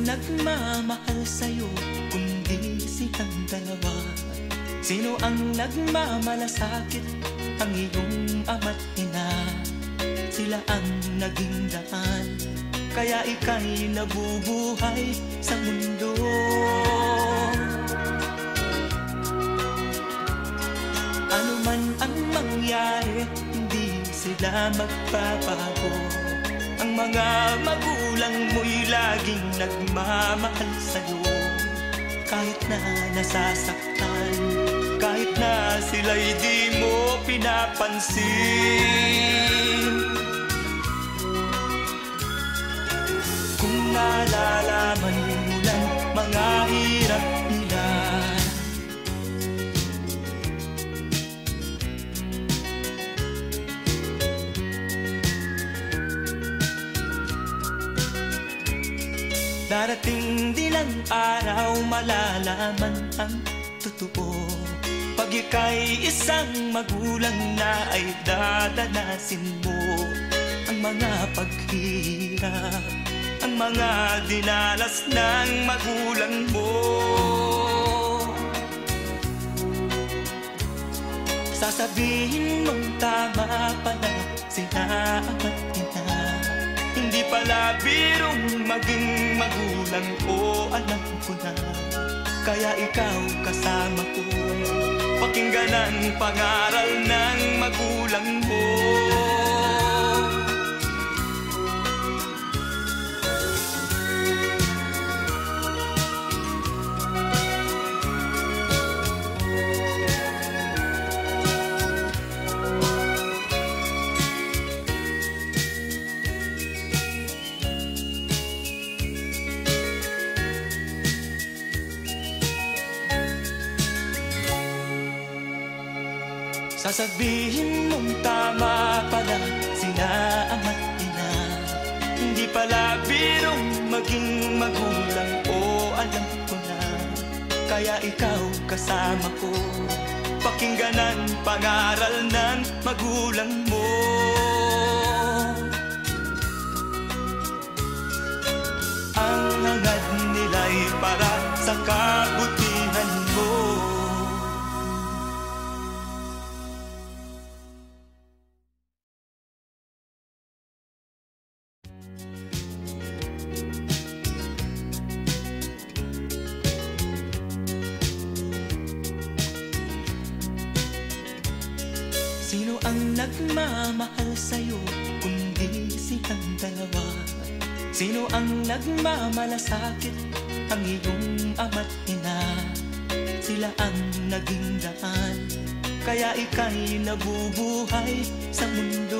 nagmamahal sa'yo kundi silang dalawa? Sino ang nagmamalasakit? Ang iyong ama't ina. Sila ang naging daan, kaya ika'y nabubuhay sa mundo. Ano man ang mangyari, hindi sila magbabago. Ang mga magulang mo'y laging nagmamahal sa'yo. Kahit na nasasaktan, kahit na sila'y di mo pinapansin. Kung nalalaman mo lang mga hirap nila, darating din ang araw malalaman ang totoo. Pag ika'y isang magulang na ay dadanasin mo ang mga paghihirap, ang mga dinalas ng magulang mo. Sasabihin mong tama pala sila ama't ina. Hindi pala birong maging magulang ko, alam ko na. Kaya ikaw kasama ko, pakinggan ang pangaral ng magulang mo. Sasabihin mong tama pala sila ama't ina. Hindi pala birong maging magulang ko, alam ko na. Kaya ikaw kasama ko, pakinggan ang pangaral ng magulang mo. Ang hangad nila'y para sa kabutihan mo. Sino ang nagmamahal sa'yo kundi silang dalawa? Sino ang nagmamalasakit? Ang iyong ama't ina. Sila ang naging daan, kaya ika'y nabubuhay sa mundo.